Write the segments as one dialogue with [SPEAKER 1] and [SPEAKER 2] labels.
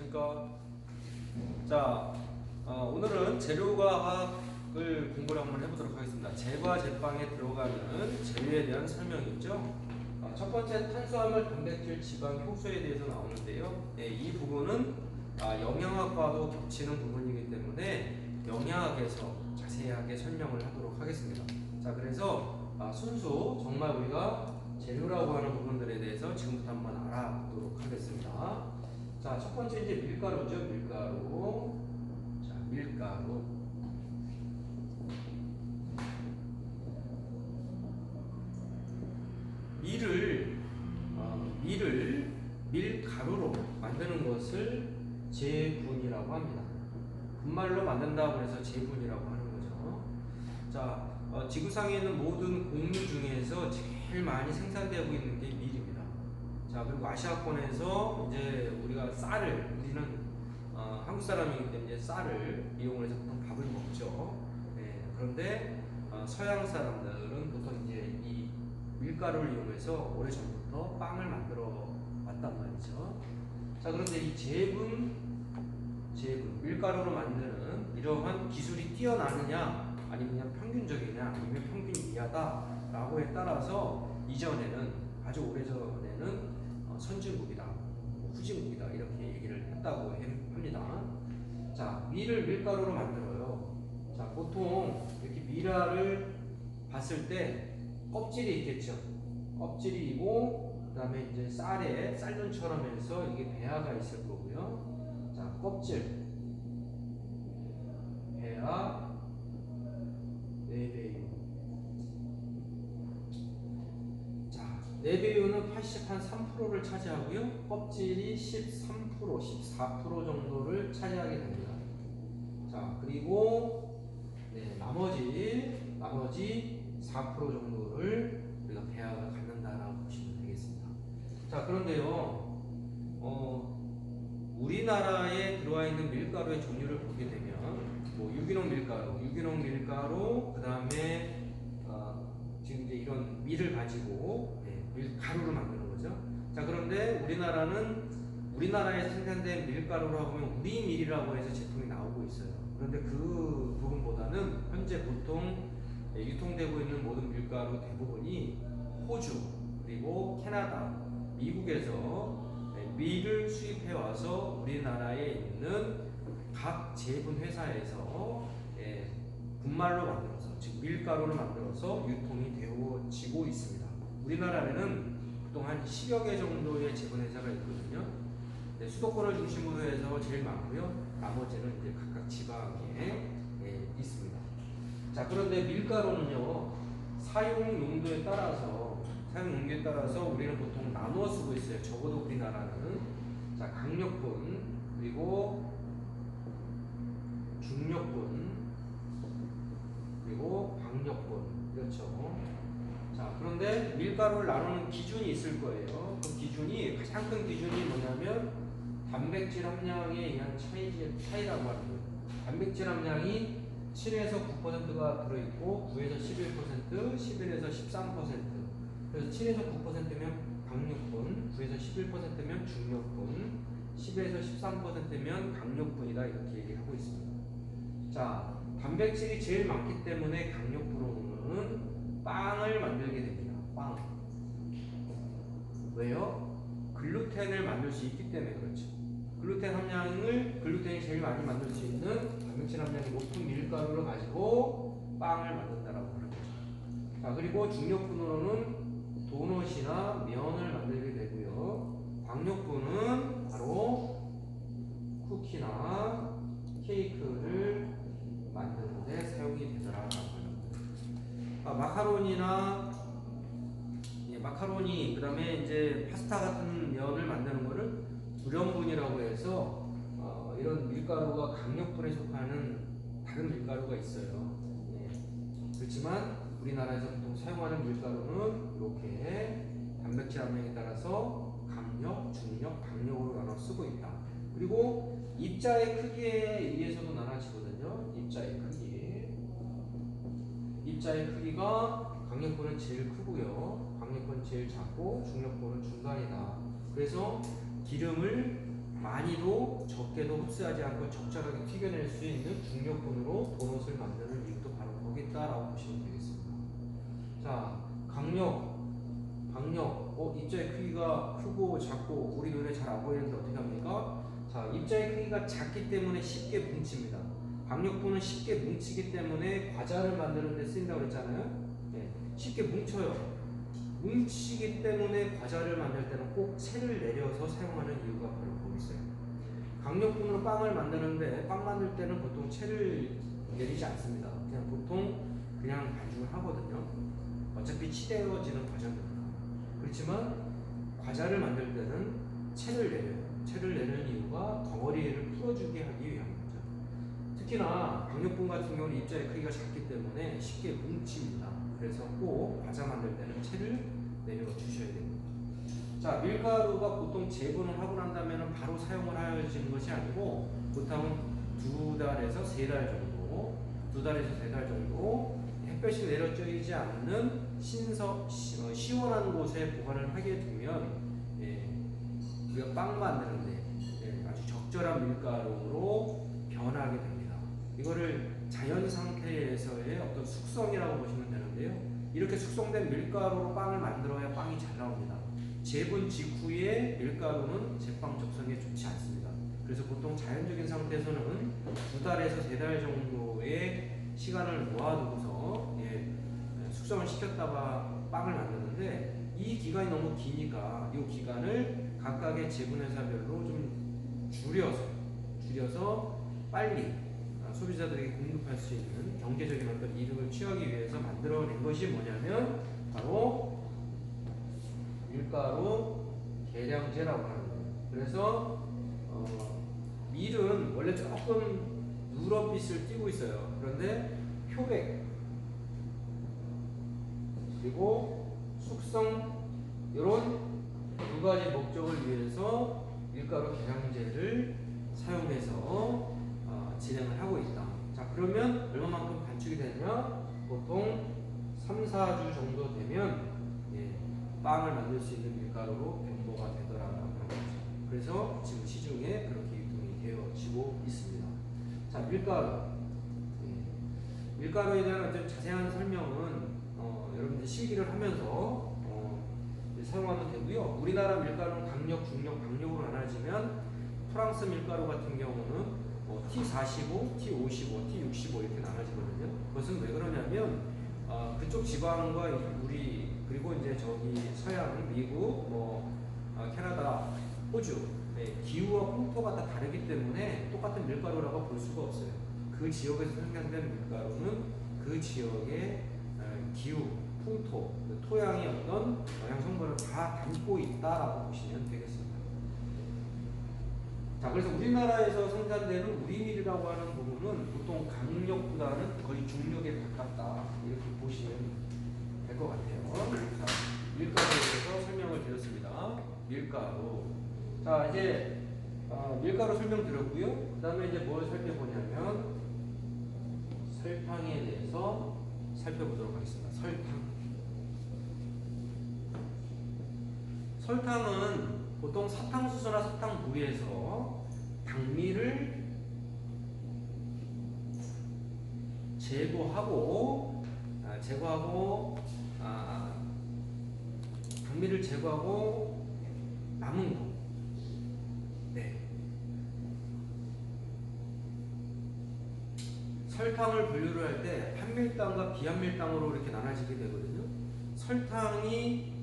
[SPEAKER 1] 안녕하십니까. 자, 오늘은 재료과학을 공부를 한번 해보도록 하겠습니다. 제과 제빵에 들어가는 재료에 대한 설명이죠. 첫 번째 탄수화물, 단백질, 지방, 효소에 대해서 나오는데요. 이 부분은 영양학과도 겹치는 부분이기 때문에 영양학에서 자세하게 설명을 하도록 하겠습니다. 자, 그래서 순수 정말 우리가 재료라고 하는 부분들에 대해서 지금부터 한번 알아보도록 하겠습니다. 자, 첫 번째 이제 밀가루죠. 밀가루. 자, 밀가루. 밀을 밀가루로 만드는 것을 제분이라고 합니다. 분말로 만든다고 해서 제분이라고 하는 거죠. 자, 지구상에 있는 모든 곡류 중에서 제일 많이 생산되고 있는 게 밀입니다. 자, 그리고 아시아권에서 이제 우리가 우리는 한국 사람이기 때문에 쌀을 이용을 해서 보통 밥을 먹죠. 네, 그런데 서양 사람들은 보통 이제 이 밀가루를 이용해서 오래전부터 빵을 만들어 왔단 말이죠. 자, 그런데 이 제분, 밀가루로 만드는 이러한 기술이 뛰어나느냐, 아니면 그냥 평균적이냐, 아니면 평균이 이하다라고에 따라서 이전에는, 아주 오래전에는 선진국이다, 후진국이다 이렇게 얘기를 했다고 합니다. 자, 밀가루로 만들어요. 자, 보통 이렇게 밀알을 봤을 때 껍질이 있겠죠. 껍질이 있고, 그 다음에 이제 쌀눈처럼 해서 이게 배아가 있을 거고요. 자, 껍질, 배아, 내배유. 자, 내배유는 83%를 차지하고요. 껍질이 13%, 14% 정도를 차지하게 됩니다. 자, 그리고 나머지 4% 정도를 우리가 배아가 갖는다라고 보시면 되겠습니다. 자, 그런데요, 우리나라에 들어와 있는 밀가루의 종류를 보게 되면, 유기농 밀가루, 그 다음에 지금 이제 이런 밀을 가지고 밀가루를 만드는 거죠. 자, 그런데 우리나라에 생산된 밀가루라고 하면 우리 밀이라고 해서 제품이 나오고 있어요. 그런데 그 부분보다는 현재 보통 유통되고 있는 모든 밀가루 대부분이 호주, 그리고 캐나다, 미국에서 밀을 수입해 와서 우리나라에 있는 각 제분 회사에서 분말로 만들어서, 즉 밀가루를 만들어서 유통이 되어지고 있습니다. 우리나라에는 보통 한 10여 개 정도의 제분 회사가 있거든요. 수도권을 중심으로 해서 제일 많고요. 나머지는 이제 각각 지방에 있습니다. 자, 그런데 밀가루는요, 사용 용도에 따라서 우리는 보통 나누어 쓰고 있어요. 적어도 우리나라는. 자, 강력분, 그리고 중력분, 그리고 광력분. 그렇죠. 자, 그런데 밀가루를 나누는 기준이 있을 거예요. 그 가장 큰 기준이 뭐냐면 단백질 함량에 의한 차이라고 하는 거예요. 단백질 함량이 7에서 9%가 들어있고 9에서 11%, 11에서 13%. 그래서 7에서 9%면 강력분, 9에서 11%면 중력분, 10에서 13%면 강력분이다 이렇게 얘기하고 있습니다. 자, 단백질이 제일 많기 때문에 강력분으로는 빵을 만들게 됩니다. 빵. 왜요? 글루텐을 만들 수 있기 때문에 그렇죠. 글루텐이 제일 많이 만들 수 있는 단백질 함량이 높은 밀가루를 가지고 빵을 만든다라고 하는 거죠. 자, 그리고 중력분으로는 도넛이나 면을 만들게 되고요. 광력분은 바로 쿠키나 케이크를 만드는 데 사용이 되더라라고 합니다. 마카로니, 그 다음에 이제 파스타 같은 면을 만드는 거를 불연분이라고 해서 이런 밀가루가 강력분에 속하는 다른 밀가루가 있어요. 그렇지만 우리나라에서 보통 사용하는 밀가루는 이렇게 단백질 함량에 따라서 강력, 중력, 강력으로 나눠 쓰고 있다. 그리고 입자의 크기에 의해서도 나눠지거든요. 입자의 크기가 강력분은 제일 크고요. 광력분은 제일 작고 중력분은 중간이다. 그래서 기름을 많이도 적게도 흡수하지 않고 적절하게 튀겨낼 수 있는 중력분으로 도넛을 만드는 이유도 바로 거기 있다라고 보시면 되겠습니다. 자, 강력, 박력, 입자의 크기가 크고 작고 우리 눈에 잘 안 보이는데 어떻게 합니까? 자, 입자의 크기가 작기 때문에 쉽게 뭉칩니다. 박력분은 쉽게 뭉치기 때문에 과자를 만드는 데 쓰인다고 그랬잖아요. 네, 쉽게 뭉쳐요. 뭉치기 때문에 과자를 만들 때는 꼭 채를 내려서 사용하는 이유가 바로 거기 있어요. 강력분으로 빵을 만드는데 빵 만들 때는 보통 채를 내리지 않습니다. 그냥 보통 그냥 반죽을 하거든요. 어차피 치대어지는 과정입니다. 그렇지만 과자를 만들 때는 채를 내려요. 채를 내는 이유가 덩어리를 풀어주게 하기 위함입니다. 특히나 강력분 같은 경우는 입자의 크기가 작기 때문에 쉽게 뭉칩니다. 그래서 꼭 과자 만들 때는 채를 내려주셔야 됩니다. 자, 밀가루가 보통 재분을 하고 난 다음에는 바로 사용을 하여지는 것이 아니고 보통 2달에서 3달 정도, 2달에서 3달 정도 햇볕이 내려쬐지 않는 시원한 곳에 보관을 하게 되면 우리가 빵 만드는데 아주 적절한 밀가루로 변하게 됩니다. 이거를 자연 상태에서의 어떤 숙성이라고 보시면 되는데요. 이렇게 숙성된 밀가루로 빵을 만들어야 빵이 잘 나옵니다. 재분 직후에 밀가루는 제빵 적성에 좋지 않습니다. 그래서 보통 자연적인 상태에서는 2달에서 3달 정도의 시간을 모아두고서 숙성을 시켰다가 빵을 만드는데 이 기간이 너무 기니까 이 기간을 각각의 재분회사별로 좀 줄여서 빨리 소비자들에게 공급할 수 있는 경제적인 어떤 이득을 취하기 위해서 만들어낸 것이 뭐냐면 바로 밀가루 계량제라고 하는 거예요. 그래서 밀은 원래 조금 누런빛을 띠고 있어요. 그런데 표백 그리고 숙성 이런 두 가지 목적을 위해서 밀가루 계량제를 사용해서 진행을 하고 있다. 자, 그러면 얼마만큼 반축이 되냐? 보통 3-4주 정도 되면 빵을 만들 수 있는 밀가루로 변모가 되더라라고 하는 거죠. 그래서 지금 시중에 그렇게 유통이 되어지고 있습니다. 자, 밀가루에 대한 어떤 자세한 설명은 여러분들 실기를 하면서 사용하면 되고요. 우리나라 밀가루는 강력, 중력, 박력으로 나눠지면 프랑스 밀가루 같은 경우는 T45, T55, T65 이렇게 나눠지거든요. 그것은 왜 그러냐면 그쪽 지방과 우리 그리고 이제 저기 서양, 미국, 캐나다, 호주 기후와 풍토가 다 다르기 때문에 똑같은 밀가루라고 볼 수가 없어요. 그 지역에서 생산된 밀가루는 그 지역의 기후, 풍토, 토양의 어떤 영양 성분을 다 담고 있다라고 보시면 되겠습니다. 자, 그래서 우리나라에서 생산되는 우리밀이라고 하는 부분은 보통 강력보다는 거의 중력에 가깝다 이렇게 보시면 될 것 같아요. 자, 밀가루에 대해서 설명을 드렸습니다. 밀가루. 자, 이제 밀가루 설명드렸고요. 그 다음에 이제 뭘 살펴보냐면 설탕에 대해서 살펴보도록 하겠습니다. 설탕은 보통 사탕수수나 사탕물에서 당미를 제거하고 당미를 제거하고 남은 거. 설탕을 분류를 할 때 한밀당과 비한밀당으로 이렇게 나눠지게 되거든요. 설탕은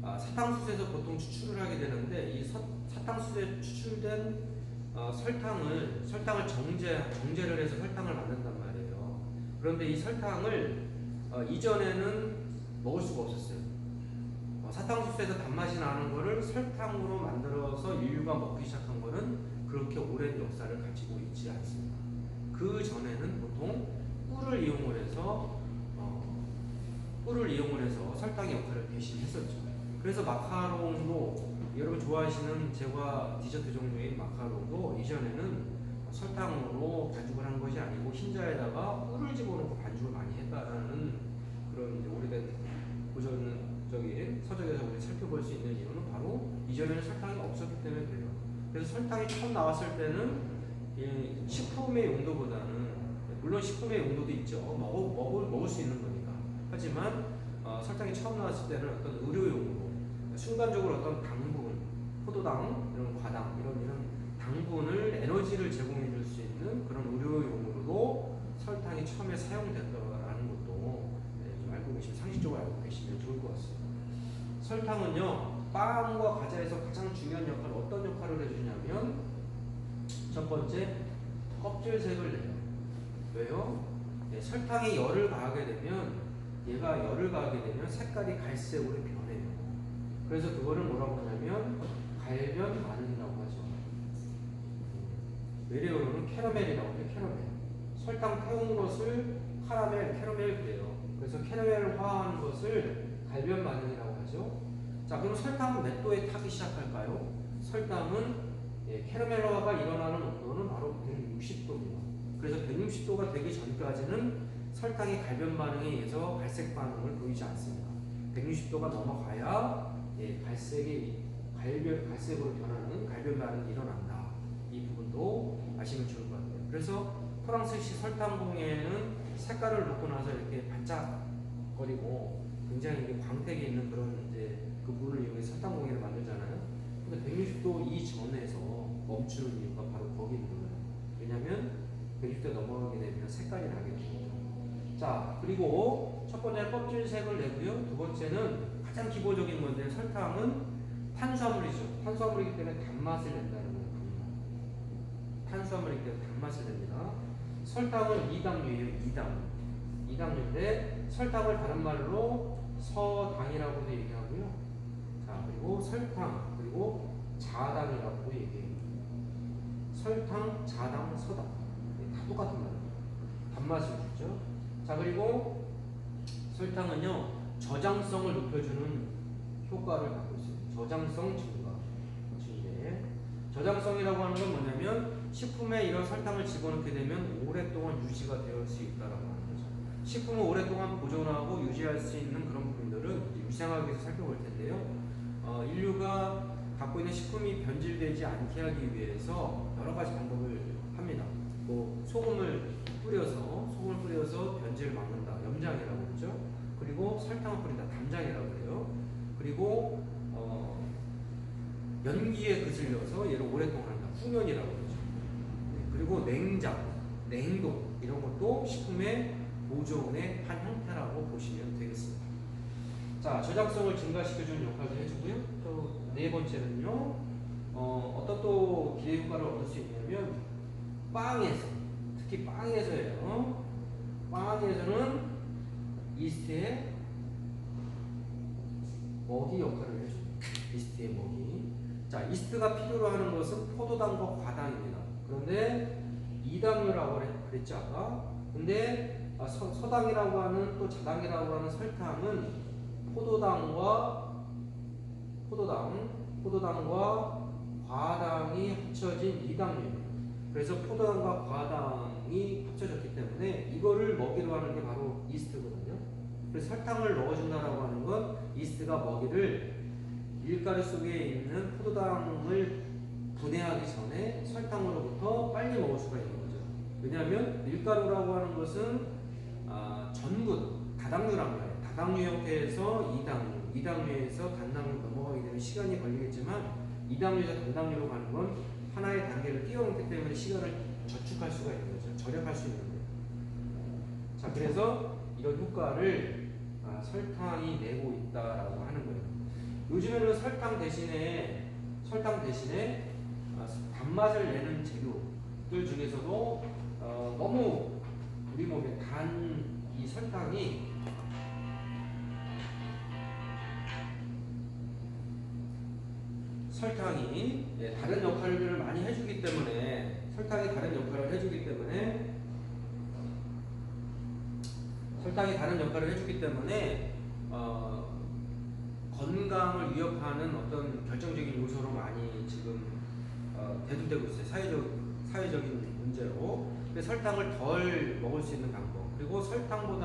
[SPEAKER 1] 사탕수수에서 보통 추출을 하게 되는데 이 사탕수수에 추출된 설탕을 정제를 해서 설탕을 만든단 말이에요. 그런데 이 설탕을 이전에는 먹을 수가 없었어요. 사탕수수에서 단맛이 나는 거를 설탕으로 만들어서 인류가 먹기 시작한 거는 그렇게 오랜 역사를 가지고 있지 않습니다. 그 전에는 보통 꿀을 이용을 해서 설탕의 역할을 대신했었죠. 그래서 마카롱도 여러분 좋아하시는 제과 디저트 종류인 마카롱도 이전에는 설탕으로 반죽을 한 것이 아니고 흰자에다가 꿀을 집어넣고 반죽을 많이 했다라는 그런 오래된 고전적인 서적에서 우리 살펴볼 수 있는 이유는 바로 이전에는 설탕이 없었기 때문에 그래서 설탕이 처음 나왔을 때는 식품의 용도보다는, 물론 식품의 용도도 있죠. 먹을 수 있는 거니까. 하지만 설탕이 처음 나왔을 때는 어떤 의료용으로, 순간적으로 어떤 당분, 포도당, 이런 과당, 이런 당분을, 에너지를 제공해 줄 수 있는 그런 의료용으로도 설탕이 처음에 사용됐다라는 것도 좀 알고 계시면, 상식적으로 알고 계시면 좋을 것 같습니다. 설탕은요, 빵과 과자에서 가장 중요한 역할을, 어떤 역할을 해주냐면, 첫 번째, 껍질색을 내요. 왜요? 설탕이 열을 가하게 되면, 색깔이 갈색으로 변해요. 그래서 그거를 뭐라고 하냐면 갈변 반응이라고 하죠. 외래어로는 캐러멜이라고 해요. 캐러멜. 설탕 태운 것을 캐러멜 그래요. 그래서 캐러멜화하는 것을 갈변 반응이라고 하죠. 자, 그럼 설탕은 몇 도에 타기 시작할까요? 설탕은 캐러멜화가 일어나는 온도는 바로 160도입니다. 그래서 160도가 되기 전까지는 설탕이 갈변 반응에 의해서 갈색 반응을 보이지 않습니다. 160도가 넘어가야 갈색으로 변하는 갈변 반응이 일어난다. 이 부분도 아시면 좋을 것 같아요. 그래서 프랑스식 설탕공예는 색깔을 놓고 나서 이렇게 반짝거리고 굉장히 이게 광택이 있는 그런 그 물을 이용해서 설탕공예를 만들잖아요. 근데 160도 이전에서 멈추는 이유가 바로 거기 있는 거예요. 왜냐면 160도 넘어가게 되면 색깔이 나게 되거든요. 자, 그리고 첫 번째는 껍질색을 내고요. 두 번째는 가장 기본적인 건데, 설탕은 탄수화물이죠. 탄수화물이기 때문에 단맛을 낸다는 거예요. 탄수화물이기 때문에 단맛을 냅니다. 설탕은 이당류예요. 이당류인데 설탕을 다른 말로 서당이라고도 얘기하고요. 자, 그리고 설탕, 그리고 자당이라고도 얘기해요. 설탕, 자당, 서당. 다 똑같은 말이에요. 단맛을 주죠. 자, 그리고 설탕은요, 저장성을 높여주는 효과를 갖고 있습니다. 저장성 증가. 저장성이라고 하는 건 뭐냐면, 식품에 이런 설탕을 집어넣게 되면 오랫동안 유지가 될 수 있다라고 하는 거죠. 식품을 오랫동안 보존하고 유지할 수 있는 그런 부분들은 위생학에서 살펴볼 텐데요. 인류가 갖고 있는 식품이 변질되지 않게 하기 위해서 여러 가지 방법을 합니다. 뭐 소금을 뿌려서 변질을 막는다. 염장이라고 그러죠. 그리고 설탕을 뿌린다. 담장이라고 그래요. 그리고 연기에 그슬려서 얘를 오랫동안 한다. 후면이라고 그러죠. 그리고 냉동 이런 것도 식품의 보존의 한 형태라고 보시면 되겠습니다. 자, 저장성을 증가시켜주는 역할을 해주고요. 또 네 번째는요, 어떤 또 기대 효과를 얻을 수 있냐면, 특히 빵에서예요. 빵에서는 이스트의 먹이 역할을 해줍니다. 이스트의 먹이. 자, 이스트가 필요로 하는 것은 포도당과 과당입니다. 그런데 이당류라고 그랬죠, 아까. 근데 서당이라고 하는, 또 자당이라고 하는 설탕은 포도당과 과당이 합쳐진 이당류입니다. 그래서 포도당과 과당이 합쳐졌기 때문에 이거를 먹이로 하는 게 바로 이스트거든요. 그래서 설탕을 넣어준다라고 하는 건 이스트가 먹이를 밀가루 속에 있는 포도당을 분해하기 전에 설탕으로부터 빨리 먹을 수가 있는 거죠. 왜냐하면 밀가루라고 하는 것은 전분, 다당류란 말이에요. 다당류 형태에서 이당류에서 단당류 넘어가게 되면 시간이 걸리겠지만, 이당류에서 단당류로 가는 건 하나의 단계를 뛰어넘기 때문에 시간을 저축할 수가 있는 거죠. 절약할 수 있는 거예요. 자, 그래서 이런 효과를 설탕이 내고 있다라고 하는 거예요. 요즘에는 설탕 대신에 단맛을 내는 재료들 중에서도 너무 우리 몸에 단 이 설탕이 다른 역할들을 많이 해주기 때문에, 건강을 위협하는 어떤 결정적인 요소로 많이 지금 대두되고 있어요. 사회적인 문제로. 설탕을 덜 먹을 수 있는 방법, 그리고 설탕하고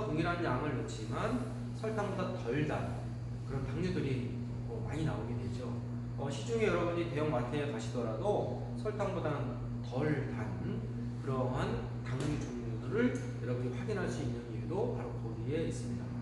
[SPEAKER 1] 동일한 양을 넣지만 설탕보다 덜 단 그런 당류들이 많이 나오게 되죠. 시중에 여러분이 대형 마트에 가시더라도 설탕보다는 덜 단 그러한 당류 종류들을 여러분이 확인할 수 있는 이유도 바로 거기에 있습니다.